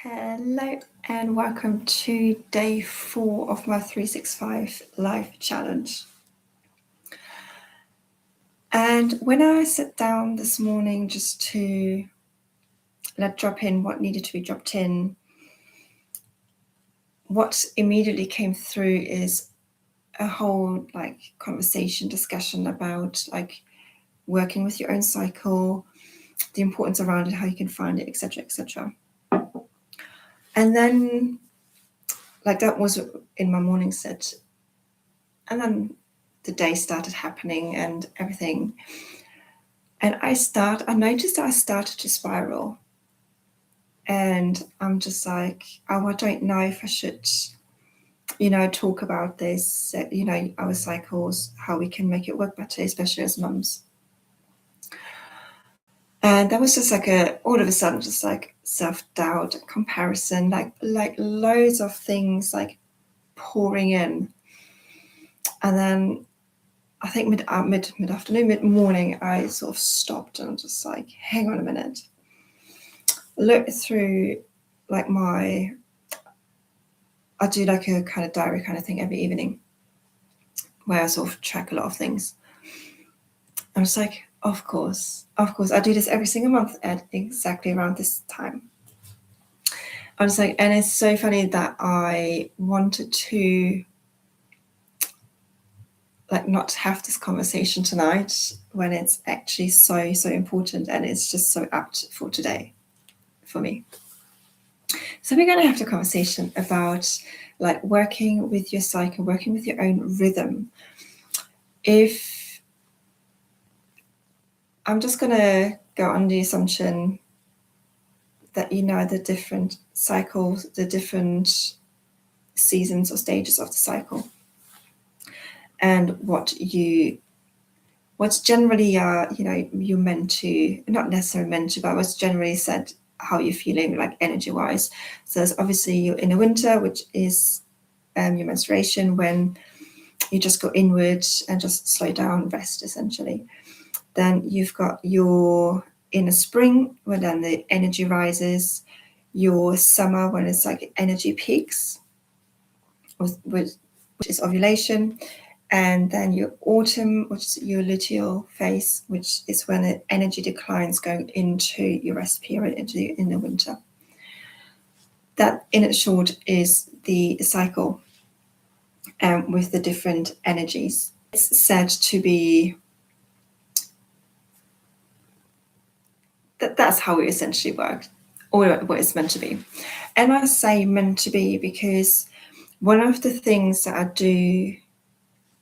Hello and welcome to day 4 of my 365 life challenge. And when I sat down this morning just to drop in what needed to be dropped in, what immediately came through is a whole conversation, discussion about working with your own cycle, the importance around it, how you can find it, etc., etc. And then that was in my morning set. And then the day started happening and everything. And I noticed that I started to spiral. And I'm just like, oh, I don't know if I should, talk about this, our cycles, how we can make it work better, especially as mums. And that was just all of a sudden, just self-doubt, comparison, like loads of things pouring in. And then I think mid-afternoon, mid-morning, I sort of stopped and just hang on a minute. Look through I do a kind of diary kind of thing every evening where I sort of track a lot of things. I was like, of course, I do this every single month at exactly around this time. I was like, and it's so funny that I wanted to not have this conversation tonight when it's actually so important and it's just so apt for today for me. So we're going to have a conversation about working with your cycle, working with your own rhythm. If I'm just going to go on the assumption that you know the different cycles, the different seasons or stages of the cycle, and what's generally you're meant to, not necessarily meant to, but what's generally said how you're feeling energy wise. So there's obviously you're in the winter, which is your menstruation, when you just go inward and just slow down, rest essentially. Then you've got your inner spring, where then the energy rises, your summer, when it's energy peaks, which is ovulation, and then your autumn, which is your luteal phase, which is when the energy declines, going into your rest period, in the winter. That, in its short, is the cycle with the different energies. It's said to be that's how it essentially works, or what it's meant to be. And I say meant to be because one of the things that I do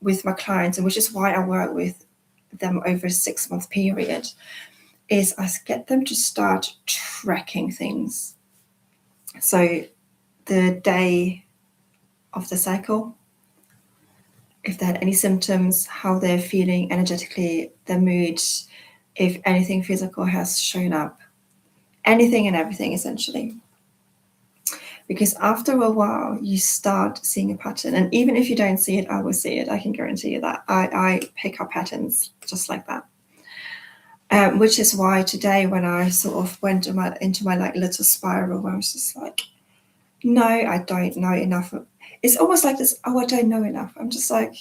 with my clients, and which is why I work with them over a 6-month period, is I get them to start tracking things. So the day of the cycle, if they had any symptoms, how they're feeling energetically, their mood, if anything physical has shown up, anything and everything essentially. Because after a while, you start seeing a pattern. And even if you don't see it, I will see it. I can guarantee you that. I pick up patterns just like that. Which is why today, when I sort of went into my little spiral, where I was just like, no, I don't know enough. It's almost like this, oh, I don't know enough. I'm just like,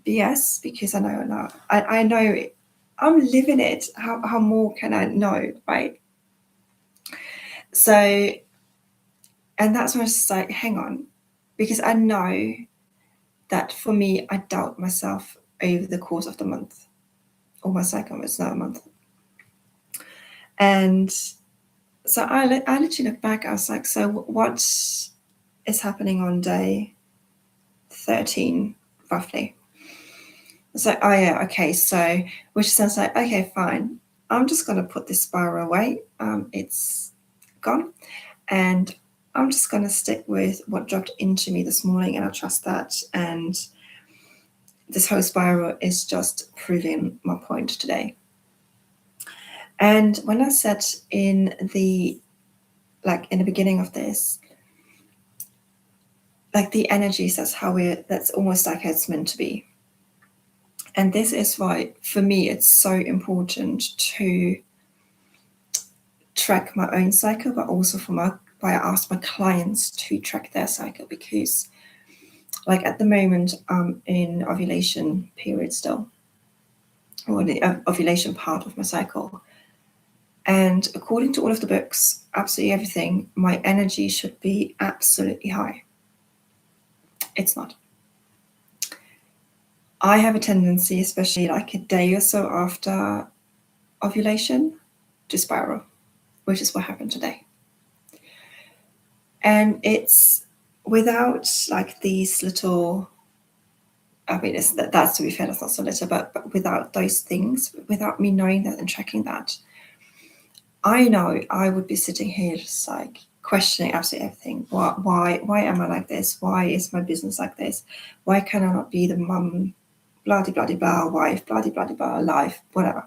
BS, because I know enough. I know it. I'm living it. How more can I know, right? So, and that's when I was just like, hang on, because I know that for me, I doubt myself over the course of the month, or my cycle is now a month. And so I literally look back, I was like, so what is happening on day 13, roughly? It's like, oh yeah, okay, so, which sounds like, okay, fine, I'm just going to put this spiral away. It's gone. And I'm just going to stick with what dropped into me this morning, and I trust that. And this whole spiral is just proving my point today. And when I said in the beginning of this, the energies, that's almost like it's meant to be. And this is why, for me, it's so important to track my own cycle, but also for my why I ask my clients to track their cycle, because like at the moment I'm in ovulation period still, or the ovulation part of my cycle. And according to all of the books, absolutely everything, my energy should be absolutely high. It's not. I have a tendency, especially like a day or so after ovulation, to spiral, which is what happened today. And it's without like these little, I mean, that's to be fair, that's not so little, but without those things, without me knowing that and tracking that, I know I would be sitting here just like questioning absolutely everything. Why am I like this? Why is my business like this? Why can I not be the mum, blah, blah, blah, blah, wife, blah, blah, blah, life, whatever.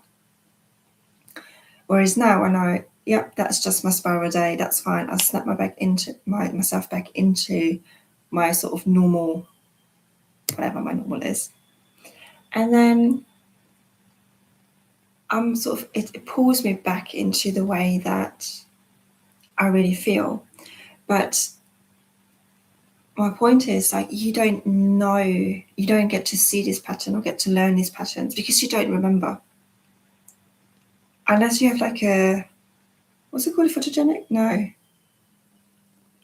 Whereas now I know, yep, that's just my spiral day. That's fine. I'll snap myself back into my sort of normal, whatever my normal is. And then I'm sort of, it pulls me back into the way that I really feel. But my point is, like, you don't know, you don't get to see this pattern or get to learn these patterns because you don't remember. Unless you have like a, what's it called, photogenic? No.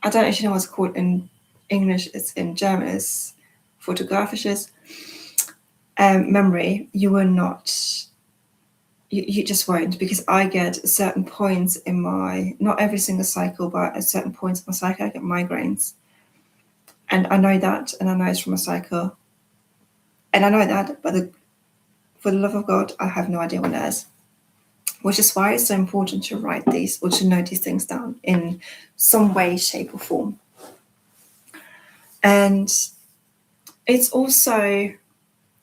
I don't actually know what's called in English. It's in German, it's photographisches memory. You will not, you just won't, because I get certain points in my, not every single cycle, but at certain points in my cycle, I get migraines. And I know that, and I know it's from a cycle. And I know that, but for the love of God, I have no idea what it is. Which is why it's so important to write these or to note these things down in some way, shape, or form. And it's also,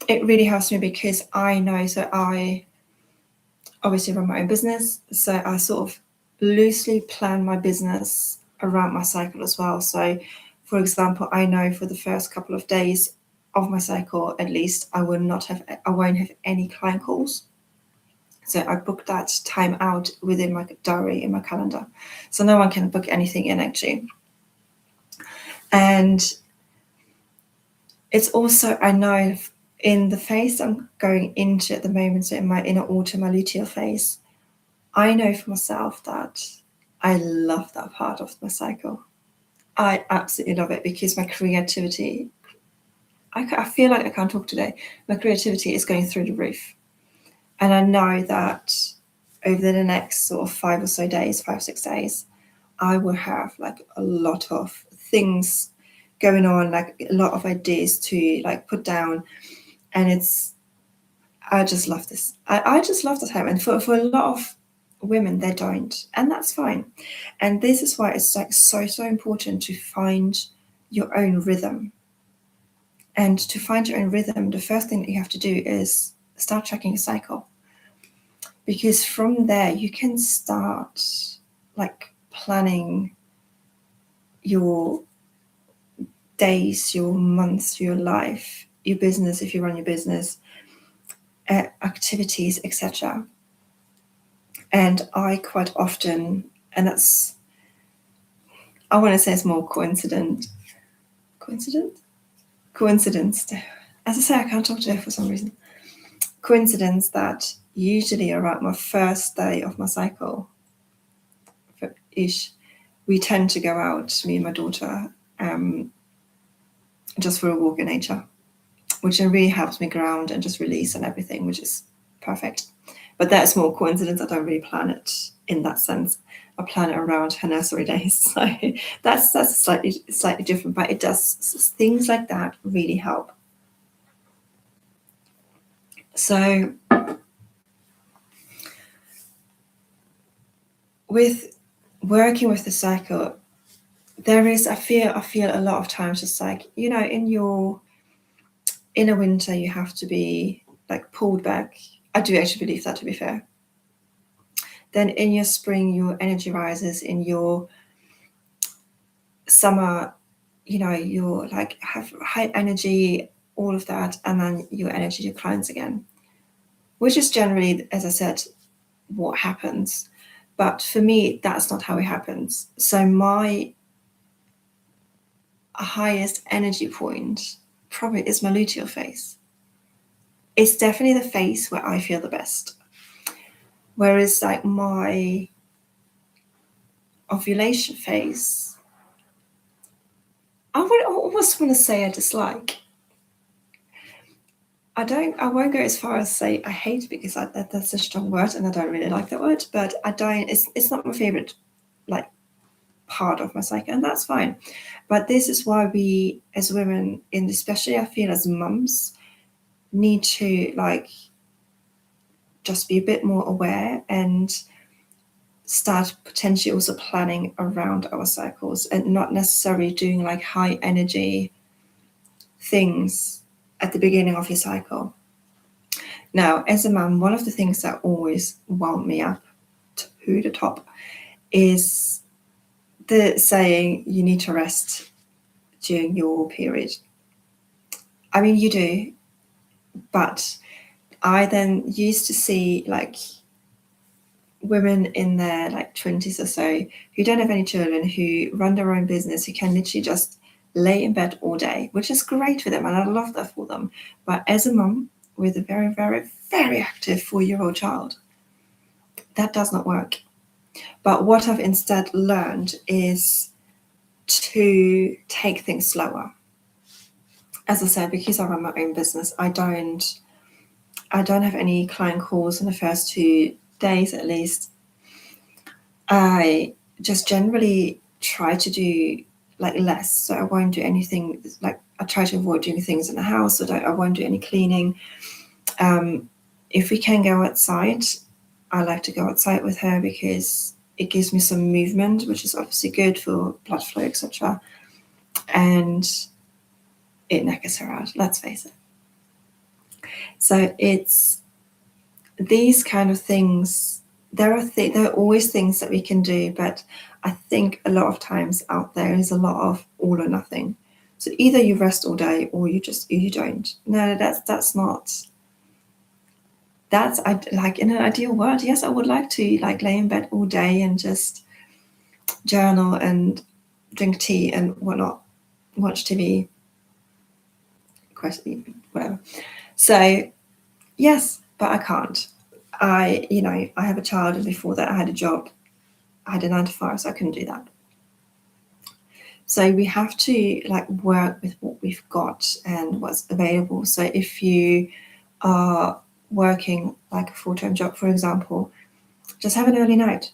it really helps me because I know, so I obviously run my own business, so I sort of loosely plan my business around my cycle as well. So, for example, I know for the first couple of days of my cycle, at least, I won't have any client calls. So I booked that time out within my diary in my calendar, so no one can book anything in actually. And it's also, I know in the phase I'm going into at the moment, so in my inner autumn, my luteal phase, I know for myself that I love that part of my cycle. I absolutely love it because my creativity, I feel like I can't talk today. My creativity is going through the roof. And I know that over the next sort of 5 or 6 days, I will have like a lot of things going on, like a lot of ideas to like put down. And I just love this. I just love the time. And for a lot of women, they don't, and that's fine. And this is why it's like so important to find your own rhythm. And to find your own rhythm, the first thing that you have to do is start tracking your cycle, because from there you can start like planning your days, your months, your life, your business if you run your business, activities, etc. And I quite often, and that's, I want to say it's more coincidence. As I say, I can't talk today for some reason. Coincidence that usually around my first day of my cycle ish, we tend to go out, me and my daughter, just for a walk in nature, which really helps me ground and just release and everything, which is perfect. But that's more coincidence. I don't really plan it in that sense. I plan it around her nursery days. So that's slightly different, but it does, things like that really help. So with working with the cycle, there is, I feel a lot of times just like, you know, in a winter you have to be like pulled back. I do actually believe that, to be fair. Then in your spring, your energy rises. In your summer, you know, you're like have high energy, all of that, and then your energy declines again, which is generally, as I said, what happens. But for me, that's not how it happens. So my highest energy point probably is my luteal phase. It's definitely the phase where I feel the best. Whereas like my ovulation phase, I would almost want to say I dislike. I won't go as far as say I hate, because that's a strong word and I don't really like that word, but it's not my favorite like part of my cycle, and that's fine. But this is why we as women, and especially I feel as mums, need to like just be a bit more aware and start potentially also planning around our cycles, and not necessarily doing like high energy things at the beginning of your cycle. Now, as a mum, one of the things that always wound me up to the top is the saying you need to rest during your period. I mean, you do, but I then used to see like women in their like 20s or so who don't have any children, who run their own business, who can literally just lay in bed all day, which is great for them, and I love that for them. But as a mum with a very, very, very active 4-year-old child, that does not work. But what I've instead learned is to take things slower. As I said, because I run my own business, I don't have any client calls in the first 2 days at least. I just generally try to do like less. So I won't do anything, like I try to avoid doing things in the house, so I won't do any cleaning. If we can go outside, I like to go outside with her because it gives me some movement, which is obviously good for blood flow, etc. And it knackers her out, let's face it. So it's these kind of things. There are always things that we can do, but I think a lot of times out there is a lot of all or nothing. So either you rest all day or you don't. No, that's not. That's like in an ideal world. Yes, I would like to like lay in bed all day and just journal and drink tea and whatnot, watch TV, whatever. So yes, but I can't. I have a child, and before that I had a job. I had a 9 to 5, so I couldn't do that. So we have to like work with what we've got and what's available. So if you are working like a full-time job, for example, just have an early night.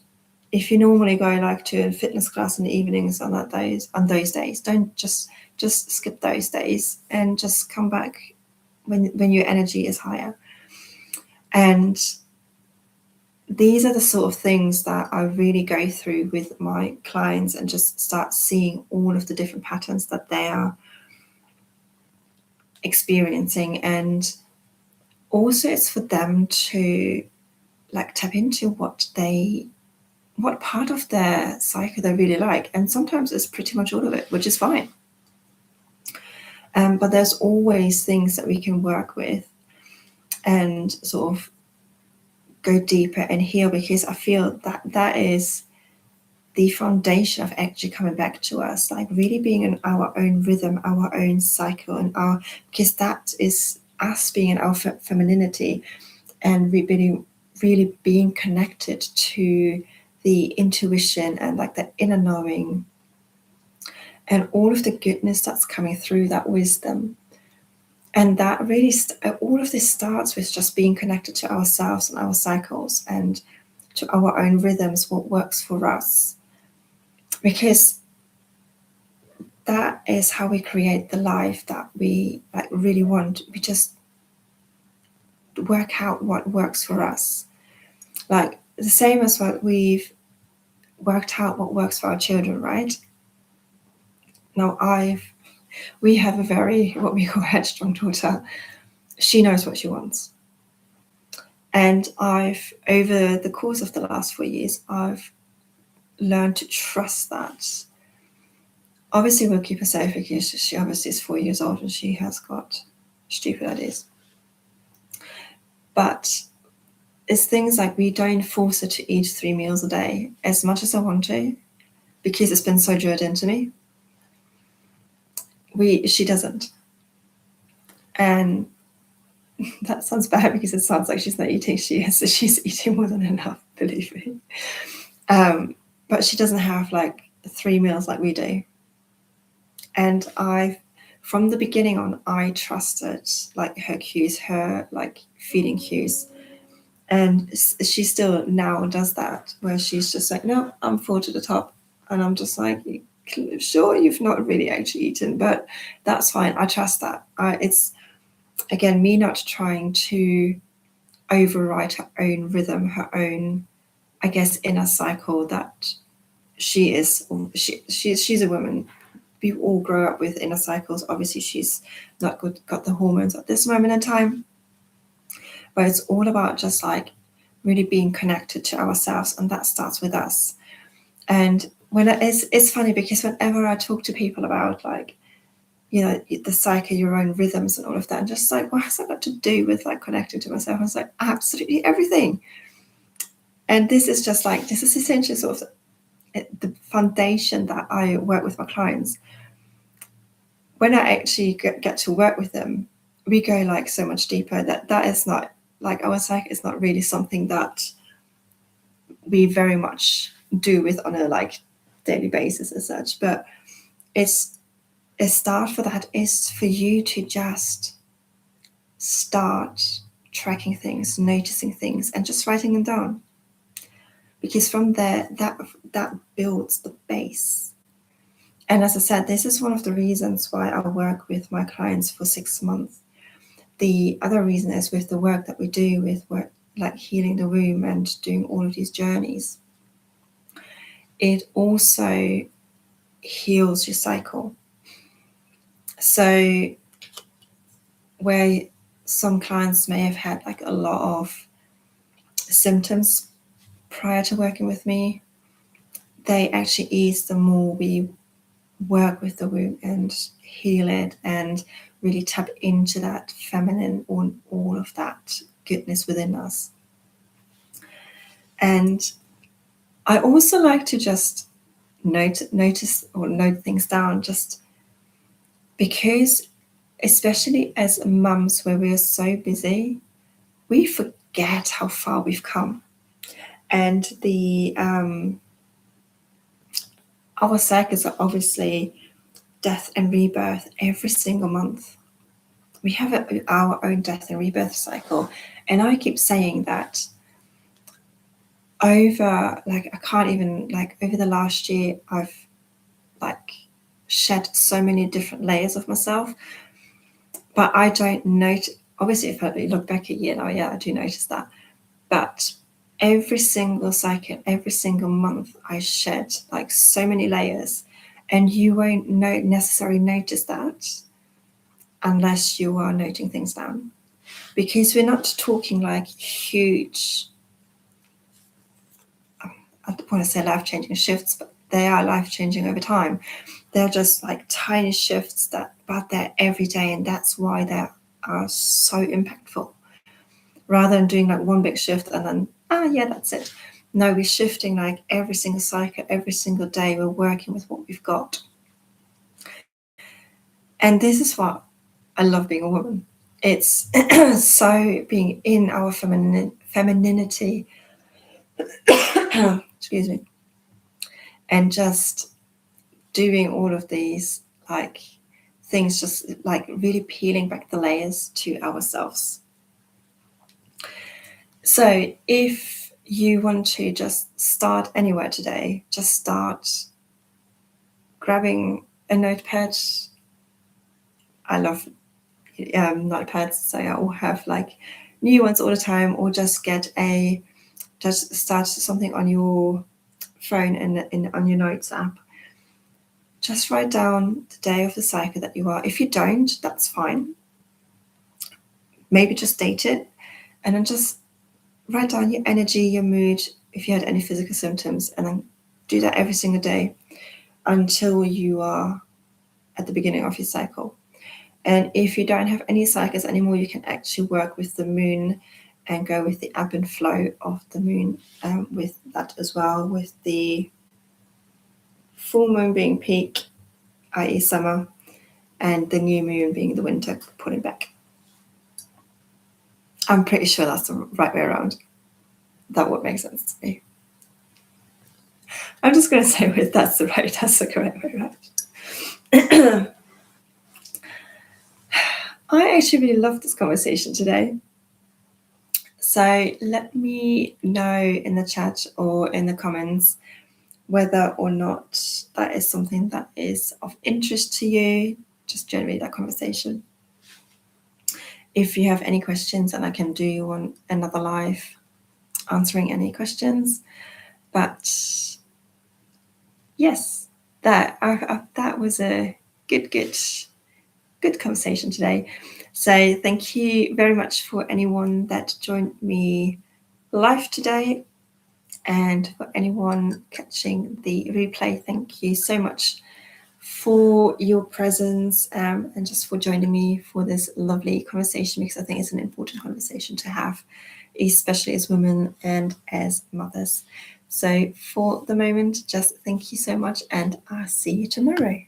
If you normally go like to a fitness class in the evenings on those days, don't just skip those days and just come back when your energy is higher. And these are the sort of things that I really go through with my clients and just start seeing all of the different patterns that they are experiencing. And also it's for them to like tap into what part of their cycle they really like. And sometimes it's pretty much all of it, which is fine. But there's always things that we can work with and sort of go deeper and heal, because I feel that is the foundation of actually coming back to us, like really being in our own rhythm, our own cycle, and because that is us being in our femininity and really being connected to the intuition and like the inner knowing and all of the goodness that's coming through, that wisdom. And that really, all of this starts with just being connected to ourselves and our cycles and to our own rhythms, what works for us. Because that is how we create the life that we like really want. We just work out what works for us. Like the same as what we've worked out what works for our children, right? Now we have a very, what we call, headstrong daughter. She knows what she wants. And over the course of the last 4 years, I've learned to trust that. Obviously, we'll keep her safe because she obviously is 4 years old and she has got stupid ideas. But it's things like we don't force her to eat 3 meals a day as much as I want to, because it's been so drilled into me. She doesn't. And that sounds bad because it sounds like she's not eating. She is. She's eating more than enough, believe me. But she doesn't have like 3 meals like we do. And from the beginning on, I trusted like her cues, her like feeding cues. And she still now does that, where she's just like, no, I'm full to the top. And I'm just like, sure, you've not really actually eaten, but that's fine. I trust that. It's, again, me not trying to override her own rhythm, her own, I guess, inner cycle that she's a woman. We all grow up with inner cycles. Obviously, she's not got the hormones at this moment in time. But it's all about just like really being connected to ourselves, and that starts with us. And when it's funny because whenever I talk to people about like, you know, the cycle, your own rhythms and all of that, and just like, what has that got to do with like connecting to myself? I was like, absolutely everything. And this is essentially sort of the foundation that I work with my clients. When I actually get to work with them, we go like so much deeper. That is not like, our cycle is not really something that we very much do with on a like daily basis as such, but it's a start for that is for you to just start tracking things, noticing things, and just writing them down. Because from there, that builds the base. And as I said, this is one of the reasons why I work with my clients for 6 months. The other reason is with the work that we do with work like healing the womb and doing all of these journeys, it also heals your cycle. So where some clients may have had like a lot of symptoms prior to working with me, they actually ease the more we work with the womb and heal it and really tap into that feminine, all of that goodness within us. And I also like to just note things down, just because, especially as mums, where we are so busy, we forget how far we've come. And our cycles are obviously death and rebirth every single month. We have our own death and rebirth cycle. And I keep saying that over the last year, I've like shed so many different layers of myself, but I don't notice. Obviously, if I look back a year now, yeah, I do notice that. But every single cycle, every single month, I shed like so many layers, and you won't necessarily notice that unless you are noting things down, because we're not talking like huge, I don't want to say life-changing shifts, but they are life-changing over time. They're just like tiny shifts but they're every day, and that's why they are so impactful. Rather than doing like one big shift and then, yeah, that's it. No, we're shifting like every single cycle, every single day. We're working with what we've got. And this is what I love being a woman. It's so being in our femininity, excuse me, and just doing all of these like things, just like really peeling back the layers to ourselves. So if you want to just start anywhere today, just start grabbing a notepad. I love notepads, so I will have like new ones all the time, or just start something on your phone and on your notes app. Just write down the day of the cycle that you are. If you don't, that's fine. Maybe just date it, and then just write down your energy, your mood, if you had any physical symptoms, and then do that every single day until you are at the beginning of your cycle. And if you don't have any cycles anymore, you can actually work with the moon and go with the ebb and flow of the moon with that as well, with the full moon being peak, i.e. summer, and the new moon being the winter, pulling back. I'm pretty sure that's the right way around. That would make sense to me. I'm just going to say that's the correct way around. I actually really loved this conversation today. So let me know in the chat or in the comments whether or not that is something that is of interest to you. Just generate that conversation. If you have any questions, and I can do on another live answering any questions. But yes, that was a good conversation today. So thank you very much for anyone that joined me live today, and for anyone catching the replay, thank you so much for your presence and just for joining me for this lovely conversation, because I think it's an important conversation to have, especially as women and as mothers. So for the moment, just thank you so much, and I'll see you tomorrow.